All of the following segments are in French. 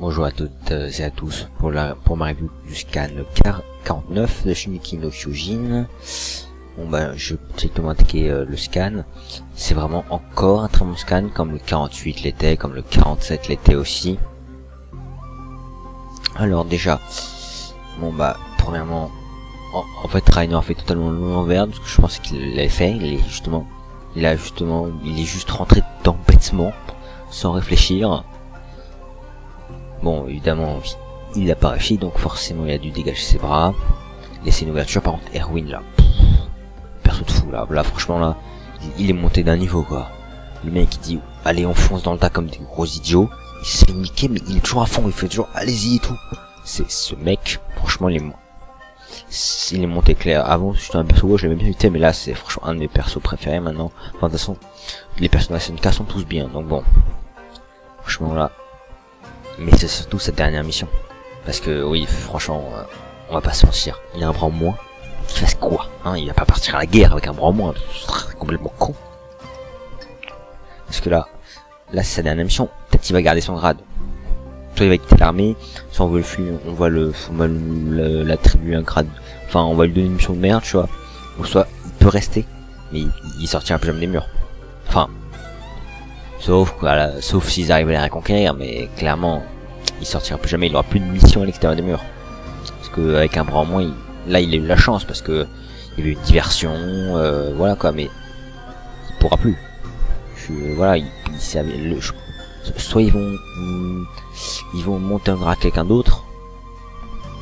Bonjour à toutes et à tous pour ma review du scan 49 de Shingeki no Kyojin. Bon bah je vais directement attaquer le scan. C'est vraiment encore un très bon scan, comme le 48 l'était, comme le 47 l'était aussi. Alors déjà, bon bah premièrement, en fait Reiner a fait totalement l'envers de ce que je pensais qu'il l'avait fait. Il est juste rentré dedans bêtement, sans réfléchir. Bon, évidemment, il n'a pas réussi, donc forcément il a dû dégager ses bras. Laisser une ouverture. Par contre, Erwin là, perso de fou là, franchement là, il est monté d'un niveau quoi. Le mec il dit allez on fonce dans le tas comme des gros idiots. Il se fait niquer mais il est toujours à fond, il fait toujours allez-y et tout. C'est ce mec, franchement il est monté clair. Avant c'était un perso je l'ai même bien évité, mais là c'est franchement un de mes persos préférés maintenant. Enfin de toute façon, les personnages SNK sont tous bien, donc bon. Franchement là. Mais c'est surtout cette dernière mission. Parce que oui, franchement, on va pas se mentir. Il a un bras en moins. Il fasse quoi hein? Il va pas partir à la guerre avec un bras en moins. C'est complètement con. Parce que là c'est sa dernière mission. Peut-être qu'il va garder son grade. Soit il va quitter l'armée, soit on veut le fuir, on va l'attribuer un grade. Enfin, on va lui donner une mission de merde, tu vois. Ou soit il peut rester, mais il sortira plus jamais des murs. Enfin. Sauf s'ils arrivent à les reconquérir, mais clairement, il sortira plus jamais, il aura plus de mission à l'extérieur des murs. Parce que avec un bras en moins, là il a eu la chance parce que il y avait une diversion, voilà quoi, mais il pourra plus. Voilà, soit ils vont monter un grade à quelqu'un d'autre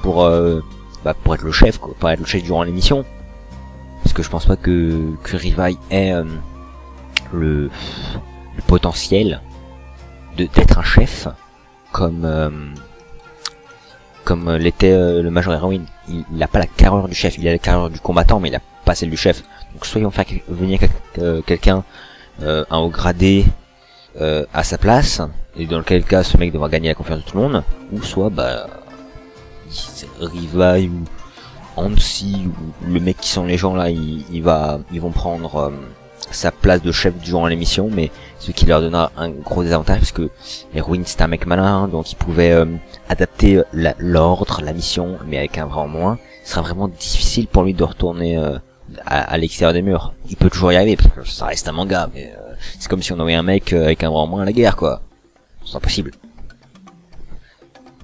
pour être le chef, quoi, pour être le chef durant l'émission. Parce que je pense pas que Rivai ait le potentiel d'être un chef comme l'était le Major Erwin. Il n'a pas la carrure du chef, il a la carrure du combattant, mais il a pas celle du chef. Donc soit ils vont faire venir quelqu'un un haut gradé à sa place, et dans lequel cas ce mec devra gagner la confiance de tout le monde, ou soit Rivai ou Hansi ou le mec qui sont les gens là, ils vont prendre sa place de chef durant l'émission, mais ce qui leur donnera un gros désavantage parce que Erwin c'est un mec malin, donc il pouvait adapter l'ordre, la mission, mais avec un bras en moins, ce sera vraiment difficile pour lui de retourner à l'extérieur des murs. Il peut toujours y arriver parce que ça reste un manga, mais c'est comme si on envoyait un mec avec un bras en moins à la guerre quoi. C'est impossible.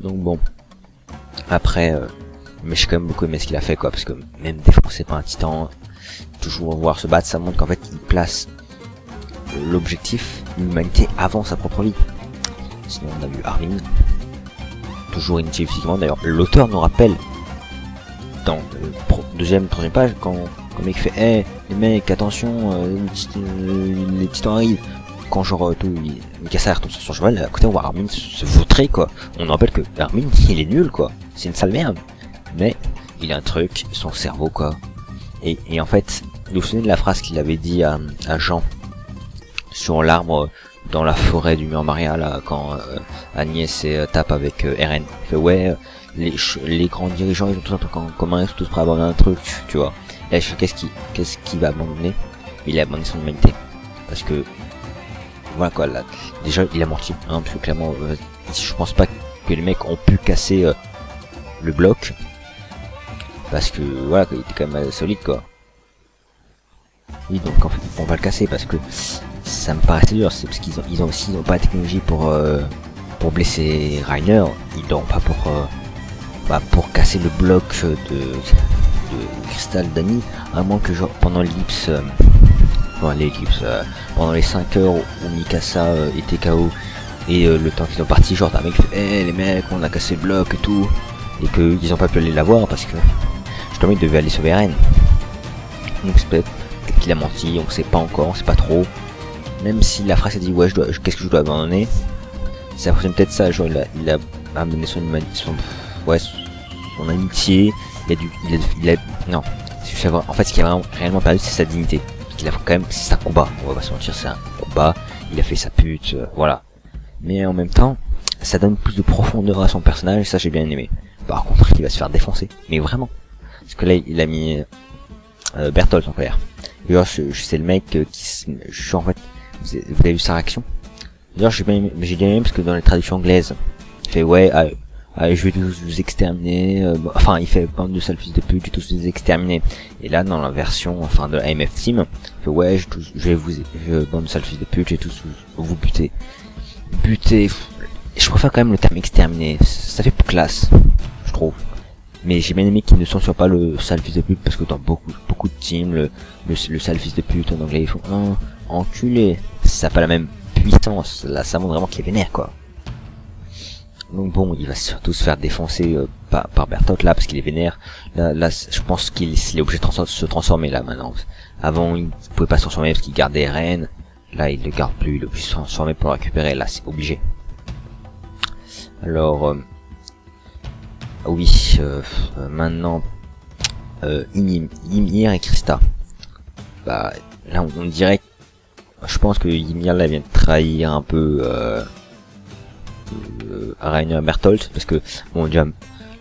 Donc bon, après, mais j'ai quand même beaucoup aimé ce qu'il a fait quoi, parce que même défoncer par un titan, toujours voir se battre, ça montre qu'en fait il place l'objectif, l'humanité avant sa propre vie. Sinon on a vu Armin, toujours initié physiquement. D'ailleurs l'auteur nous rappelle dans deuxième, troisième page quand le mec fait hey, les mecs attention, les titans arrivent, quand genre tout Mikasa retombe sur son cheval, à côté on voit Armin se vautrer quoi. On rappelle que Armin il est nul quoi, c'est une sale merde, mais il a un truc, son cerveau quoi. Et en fait, vous vous souvenez de la phrase qu'il avait dit à Jean sur l'arbre dans la forêt du mur Maria là, quand Agnès tape avec Eren. Il fait ouais, les grands dirigeants ils ont tous un truc en commun, ils sont tous prêts à abandonner un truc, tu vois. Et là je fais qu'est-ce qu'il va abandonner? Il a abandonné son humanité. Parce que voilà quoi, là, déjà il a menti, hein, parce que clairement je pense pas que les mecs ont pu casser le bloc. Parce que voilà, il était quand même solide quoi. Oui, donc en fait on va le casser parce que ça me paraissait dur. C'est parce qu'ils ont pas la technologie pour blesser Reiner. Ils n'auront pas pour casser le bloc de cristal d'Annie, à moins que genre pendant l'ellipse, pendant les 5 heures où Mikasa était KO et le temps qu'ils ont parti, genre un mec fait hey, les mecs on a cassé le bloc et tout, et qu'ils ont pas pu aller la voir parce que justement il devait aller sauver Eren. Donc c'est peut-être qu'il a menti, on sait pas encore, on sait pas trop. Même si la phrase a dit ouais qu'est-ce que je dois abandonner, ça représente peut-être ça, genre il a abandonné son amitié, non, en fait ce qu'il a réellement perdu c'est sa dignité. Qu'il a quand même, c'est un combat, on va pas se mentir, c'est un combat, il a fait sa pute, voilà. Mais en même temps, ça donne plus de profondeur à son personnage, et ça j'ai bien aimé. Par contre, il va se faire défoncer, mais vraiment. Parce que là, il a mis Berthold en colère. Genre, c'est le mec en fait, vous avez vu sa réaction. D'ailleurs, j'ai bien aimé parce que dans les traductions anglaises, fait ouais, je vais tous vous exterminer, enfin il fait bande de sales fils de pute, je vais tous vous exterminer. Et là dans la version enfin de la MF Team, il fait ouais, bande de sales fils de pute, je vais tous vous buter. Je préfère quand même le terme exterminer, ça fait plus classe, je trouve. Mais j'ai bien aimé qu'ils ne censurent pas le sale fils de pute, parce que dans beaucoup de teams, le sale fils de pute en anglais ils font enculé, ça n'a pas la même puissance, là ça montre vraiment qu'il est vénère quoi. Donc bon, il va surtout se faire défoncer par Bertolt là, parce qu'il est vénère. Là je pense qu'il est obligé de se transformer là maintenant. Avant il pouvait pas se transformer parce qu'il gardait Ren, là il le garde plus, il est obligé de se transformer pour le récupérer, là c'est obligé. Alors oui, maintenant Ymir et Krista. Bah là on dirait, je pense que Ymir là vient de trahir un peu Rainer Bertolt, parce que bon déjà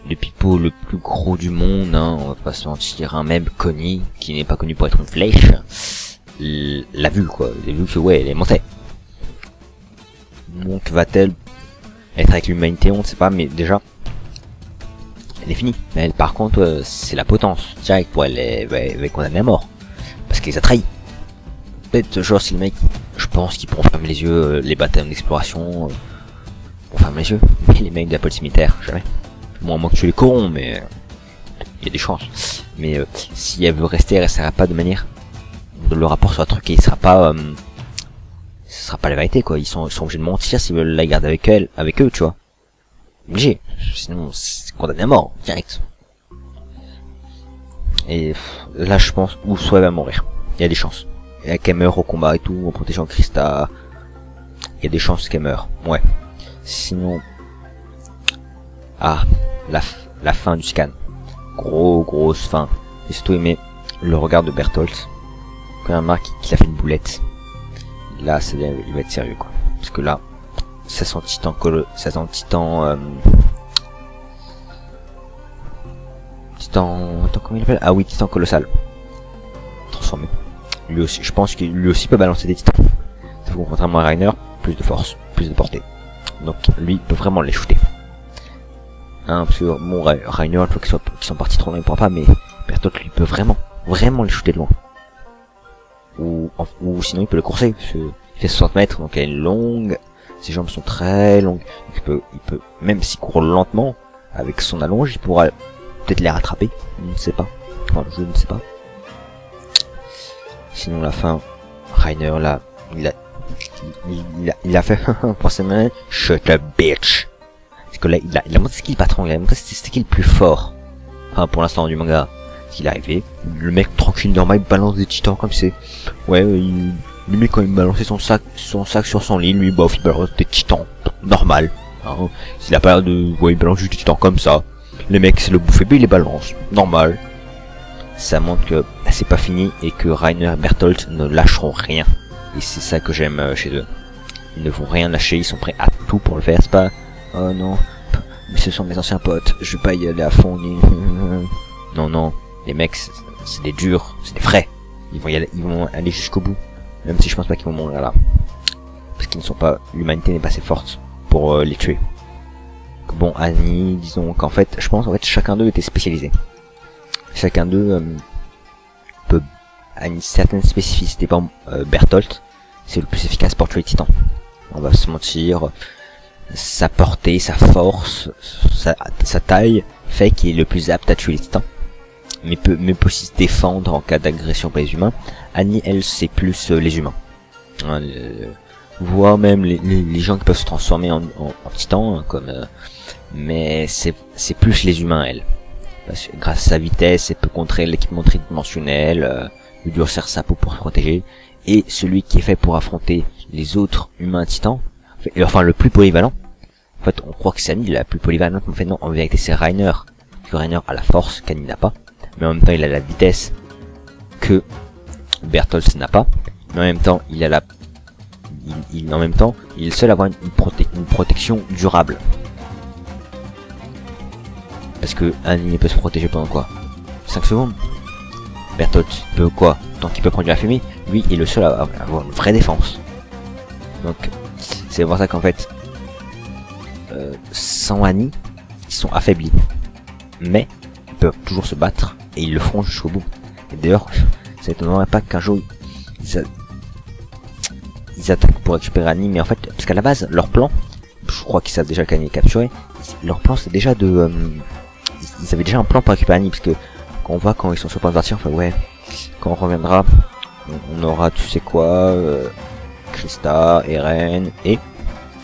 le pipeau le plus gros du monde, hein, on va pas se mentir, hein, même Connie qui n'est pas connu pour être une flèche, l'a vu quoi, il a vu que ouais elle est montée. Donc va-t-elle être avec l'humanité, on ne sait pas, mais déjà elle est finie. Mais elle par contre c'est la potence direct, pour elle est condamnée à mort parce qu'elle les a trahis. Peut-être genre si le mec, je pense qu'ils pourront fermer les yeux, les bataillons d'exploration on ferme les yeux, mais les mecs de la police militaire, jamais. Bon, à moins que tu les corromps, mais il y a des chances. Mais si elle veut rester, elle restera pas de manière. Le rapport sera truqué, ce sera pas la vérité quoi. Ils sont obligés de mentir s'ils veulent la garder avec eux, tu vois. Obligé, sinon c'est condamné à mort direct. Et là, je pense ou soit elle va mourir. Il y a des chances. Et qu'elle meurt au combat et tout, en protégeant Krista. Il y a des chances qu'elle meure. Ouais. Sinon, la fin du scan, grosse fin. J'ai surtout aimé le regard de Bertolt quand il remarque qu'il a fait une boulette. Là il va être sérieux quoi, parce que là ça sent titan comment il appelle, ah oui, titan colossal transformé. Lui aussi, je pense qu'il lui aussi peut balancer des titans, contrairement à Rainer, plus de force, plus de portée. Donc lui peut vraiment les shooter. Hein, parce que bon, Rainer, il faut qu'ils sont partis trop loin, il pourra pas, mais Bertolt lui peut vraiment les shooter de loin. Ou sinon il peut le courser, parce que il fait 60 mètres, donc il a une longue, ses jambes sont très longues. Donc il peut, même s'il court lentement, avec son allonge, il pourra peut-être les rattraper, je ne sais pas. Enfin, je ne sais pas. Sinon la fin, Rainer là, il a fait pour ses mains, shut up bitch. Parce que là il a montré ce qu'il est patron, il a montré ce qu'il est le plus fort. Enfin pour l'instant du manga. Il est arrivé, le mec tranquille normal, il balance des titans comme c'est. Ouais, le mec quand il balançait son sac sur son lit, lui bof il balance des titans, normal. Hein. S'il a pas l'air de, ouais il balance juste des titans comme ça. Les mecs c'est le bouffé, puis il les balance, normal. Ça montre que c'est pas fini et que Rainer et Bertolt ne lâcheront rien. Et c'est ça que j'aime chez eux. Ils ne vont rien lâcher, ils sont prêts à tout pour le faire, c'est pas oh non, mais ce sont mes anciens potes, je vais pas y aller à fond ni. Non, les mecs c'est des durs, c'est des vrais. Ils vont aller jusqu'au bout. Même si je pense pas qu'ils vont mourir là. Parce qu'ils ne sont pas, l'humanité n'est pas assez forte pour les tuer. Bon, Annie, disons qu'en fait, je pense en fait chacun d'eux était spécialisé. Chacun d'eux a une certaine spécificité. Par exemple, Bertolt, c'est le plus efficace pour tuer les titans. On va se mentir, sa portée, sa force, sa taille fait qu'il est le plus apte à tuer les titans. Mais peut aussi se défendre en cas d'agression par les humains. Annie, elle, c'est plus les humains. Hein, voire même les gens qui peuvent se transformer en titan, hein, comme. Mais c'est plus les humains, elle. Parce que grâce à sa vitesse, elle peut contrer l'équipement tridimensionnel, lui durcir sa peau pour se protéger. Et celui qui est fait pour affronter les autres humains titans, enfin le plus polyvalent. En fait, on croit que c'est Annie la plus polyvalente, mais en fait non, en vérité c'est Rainer. Parce que Rainer a la force qu'Annie n'a pas. Mais en même temps il a la vitesse que Bertolt n'a pas, mais en même temps il a en même temps il est le seul à avoir une protection durable, parce que Annie peut se protéger pendant quoi, 5 secondes. Bertolt peut quoi, tant qu'il peut prendre de la fumée, lui est le seul à avoir une vraie défense. Donc c'est pour ça qu'en fait sans Annie, ils sont affaiblis. Mais ils peuvent toujours se battre et ils le feront jusqu'au bout. Et d'ailleurs, ça n'étonnerait pas qu'un jour ils attaquent pour récupérer Annie, mais en fait, parce qu'à la base, leur plan, je crois qu'ils savent déjà qu'Annie est capturée, leur plan c'est déjà de... ils avaient déjà un plan pour récupérer Annie, parce que quand on voit quand ils sont sur le point de partir, enfin ouais, quand on reviendra, on aura tu sais quoi, Krista, Eren et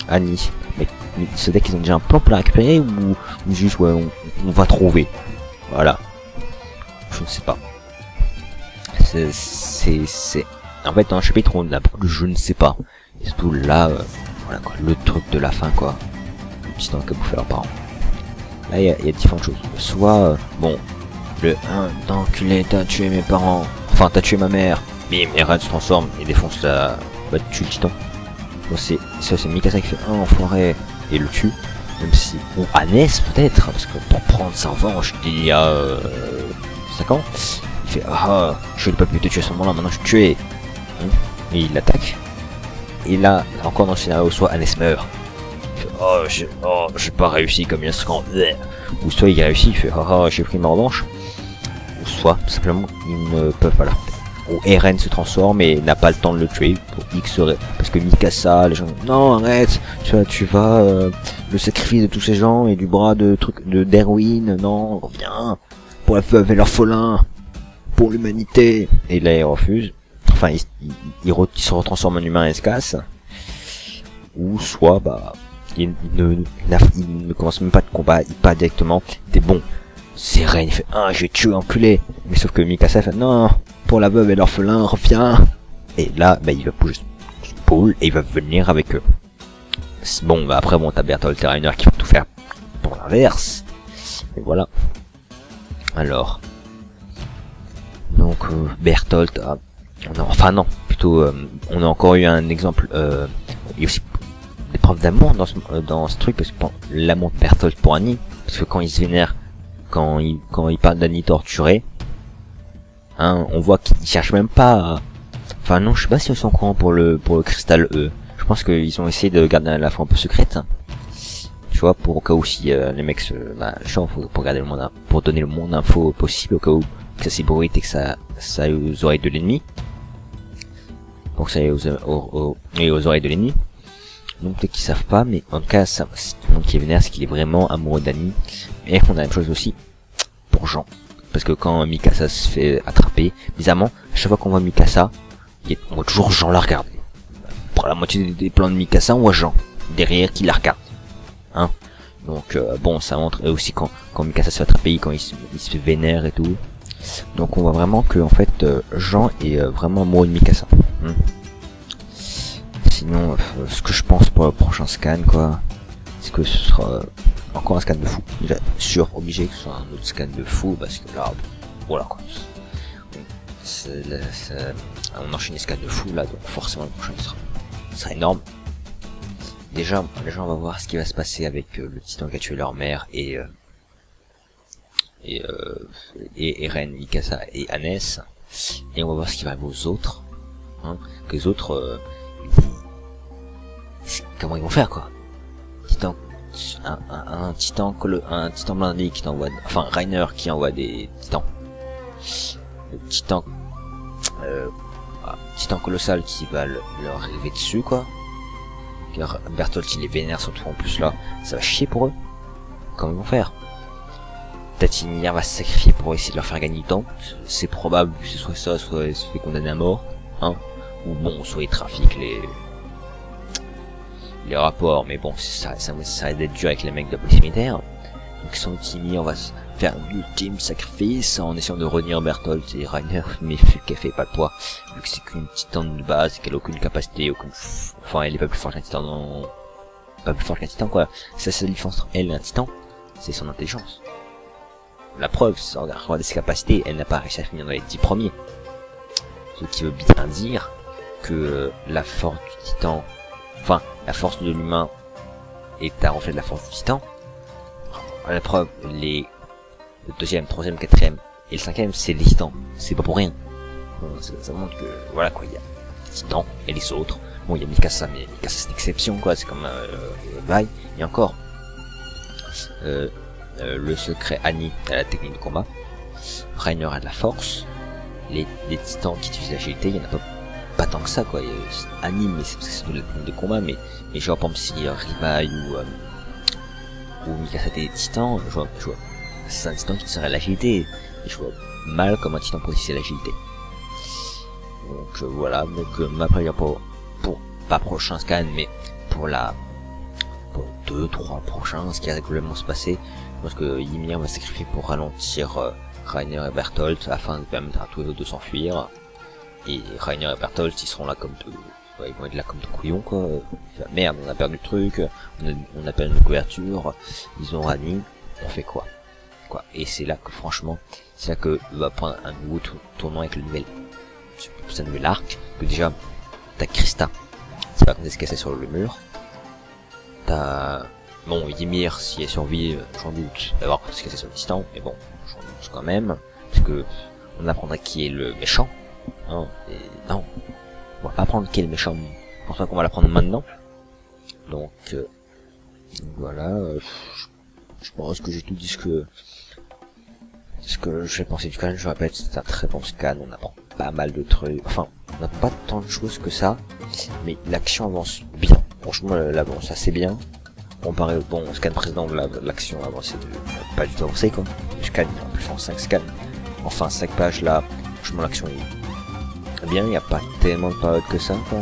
Annie. Mais c'est dès qu'ils ont déjà un plan pour la récupérer ou juste ouais on va trouver. Voilà. Je ne sais pas. C'est en fait dans le chapitre on a beaucoup de je ne sais pas. Et surtout là, voilà quoi, le truc de la fin quoi. Le petit temps qu'a bouffé leurs parents. Là il y a différentes choses. Soit bon, le d'enculé t'as tué mes parents. Enfin t'as tué ma mère. Mais Eren se transforme et défonce la... bah tue le titan. Bon, c'est Mikasa qui fait un enfoiré et le tue. Même si... Bon, Hannes peut-être, parce que pour prendre sa revanche il y a 5 ans, il fait ah je n'ai pas pu te tuer à ce moment-là, maintenant je suis tué. Et il l'attaque. Et là, encore dans le scénario, soit Hannes meurt. Il fait j'ai pas réussi comme il y a 5 ans. Ou soit il réussit, il fait j'ai pris ma revanche. Ou soit, tout simplement, ils ne peuvent pas l'affronter. Ou Eren se transforme et n'a pas le temps de le tuer pour X parce que Mikasa, les gens non arrête, tu vas le sacrifice de tous ces gens et du bras de d'Erwin, non reviens pour la veuve et l'orphelin, pour l'humanité. Et là il refuse, enfin il se retransforme en humain et se casse. Ou soit bah il ne commence même pas de combat, il part directement, t'es bon. C'est Eren, il fait j'ai tué enculé, mais sauf que Mikasa fait non. Pour la veuve et l'orphelin, reviens. Et là, bah, il va bouger son pôle et il va venir avec eux. Bon, bah, après, bon, t'as Bertholdt et Reiner qui vont tout faire pour l'inverse. Et voilà. Alors. Donc, Bertholdt, enfin non, plutôt, on a encore eu un exemple, il y a aussi des preuves d'amour dans ce truc, parce que bon, l'amour de Bertholdt pour Annie, parce que quand il se vénère, quand il parle d'Annie torturée, on voit qu'ils cherchent même pas à... Enfin non, je sais pas si ils sont au courant pour le cristal E. Je pense qu'ils ont essayé de garder la fin un peu secrète. Tu vois, pour au cas où si les mecs se... Bah, genre, pour garder le monde, pour donner le moins d'infos possible au cas où que ça s'ébruite et que ça aille aux oreilles de l'ennemi. Pour que ça aille aux oreilles de l'ennemi. Donc peut-être qu'ils savent pas, mais en tout cas, ça, tout le monde qui est vénère, c'est qu'il est vraiment amoureux d'Annie. Et on a la même chose aussi pour Jean. Parce que quand Mikasa se fait attraper, bizarrement, à chaque fois qu'on voit Mikasa, on voit toujours Jean la regarder. Pour la moitié des plans de Mikasa, on voit Jean derrière qui la regarde. Donc bon, ça montre aussi quand Mikasa se fait attraper, quand il se fait vénère et tout. Donc on voit vraiment que en fait Jean est vraiment amoureux de Mikasa. Sinon, ce que je pense pour le prochain scan, quoi, c'est que ce sera encore un scan de fou. Déjà sûr, obligé que ce soit un autre scan de fou, parce que là, voilà quoi. On enchaîne les scans de fou là, donc forcément le prochain sera énorme. Déjà, on va voir ce qui va se passer avec le titan qui a tué leur mère et Eren, Mikasa et Hannes. Et on va voir ce qui va arriver aux autres. Que les autres, comment ils vont faire quoi. Titan, un titan blindé qui t'envoie, enfin Reiner qui envoie des titans. Le titan, titan colossal qui va leur arriver dessus quoi. Car Bertholdt il les vénère surtout en plus là, ça va chier pour eux. Comment ils vont faire? Tatinir va se sacrifier pour essayer de leur faire gagner du temps. C'est probable que ce soit ça, soit il se fait condamner à mort, ou bon, soit il trafique les rapports, mais bon, ça va d'être dur avec les mecs de la police militaire. Donc ils sont Timmy, on va faire un ultime sacrifice en essayant de retenir Bertholdt et Reiner, mais vu qu'elle fait pas le poids, vu que c'est qu'une titane de base, qu'elle a aucune capacité, enfin elle est pas plus forte qu'un titan, pas plus forte qu'un titan quoi. Ça, c'est la différence entre elle et un titan, c'est son intelligence. La preuve, sans regarder ses capacités, elle n'a pas réussi à finir dans les 10 premiers. Ce qui veut bien dire que la force du titan, enfin la force de l'humain est un reflet de la force du titan. La preuve, le deuxième, troisième, quatrième et le cinquième, c'est les titans. C'est pas pour rien. Bon, ça montre que, voilà quoi, il y a les titans et les autres. Bon, il y a Mikasa, mais Mikasa c'est une exception quoi, c'est comme Vai, et encore. le secret Annie a la technique de combat, Rainer a de la force, les titans qui utilisent l'agilité, il y en a pas tant que ça quoi. Annie, mais c'est parce que c'est de la technique de combat, mais genre par exemple si Ribai ou Mikasa des titans, je vois c'est un titan qui serait l'agilité, et je vois mal comme un titan peut utiliser l'agilité. Donc voilà, donc ma prévision pour pas prochain scan, mais pour 2-3 prochains, ce qui va régulièrement se passer. Je pense que Ymir va sacrifier pour ralentir Rainer et Bertholdt afin de permettre à tous les autres de s'enfuir. Et Rainer et Bertholdt ils seront là comme ils vont être là comme de couillons quoi. Merde, on a perdu le truc, on a perdu une couverture, ils ont Rani, on fait quoi et c'est là que franchement, c'est là que va prendre un nouveau tournoi avec le nouvel arc. Que déjà, t'as Krista, c'est pas quand est-ce qu'elle est sur le mur. T'as bon Ymir, si elle survit, j'en doute, il va voir ce qu'elle est sur le titan, mais bon, j'en doute quand même, parce que on apprendra qui est le méchant. Non, non, on va pas apprendre qui est le méchant. Je pense pas qu'on va l'apprendre maintenant. Donc voilà, je pense que j'ai tout dit ce que j'ai pensé du scan. Je répète, c'est un très bon scan, on apprend pas mal de trucs, enfin on n'a pas tant de choses que ça, mais l'action avance bien, franchement elle avance assez bien, comparé au scan précédent où l'action avancée pas du tout avancé quoi. Le scan il a pu faire 5 scans, enfin 5 pages là, franchement l'action est bien, il n'y a pas tellement de période que ça quoi.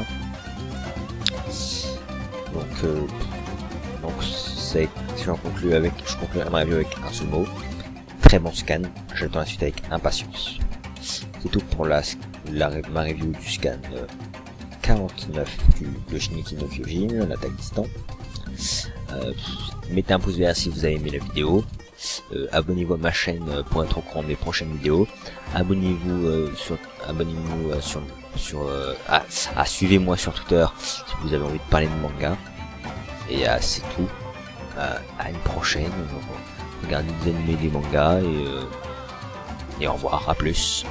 Donc c'est, si j'en conclue je conclue ma review avec un seul mot: très bon scan, j'attends la suite avec impatience. C'est tout pour ma review du scan 49 de Shingeki no Kyojin, l'attaque des titans. Mettez un pouce vert si vous avez aimé la vidéo. Abonnez-vous à ma chaîne pour être au courant de mes prochaines vidéos. Suivez-moi sur Twitter si vous avez envie de parler de manga. Et c'est tout. À une prochaine. Regardez des animés, des mangas et au revoir, à plus.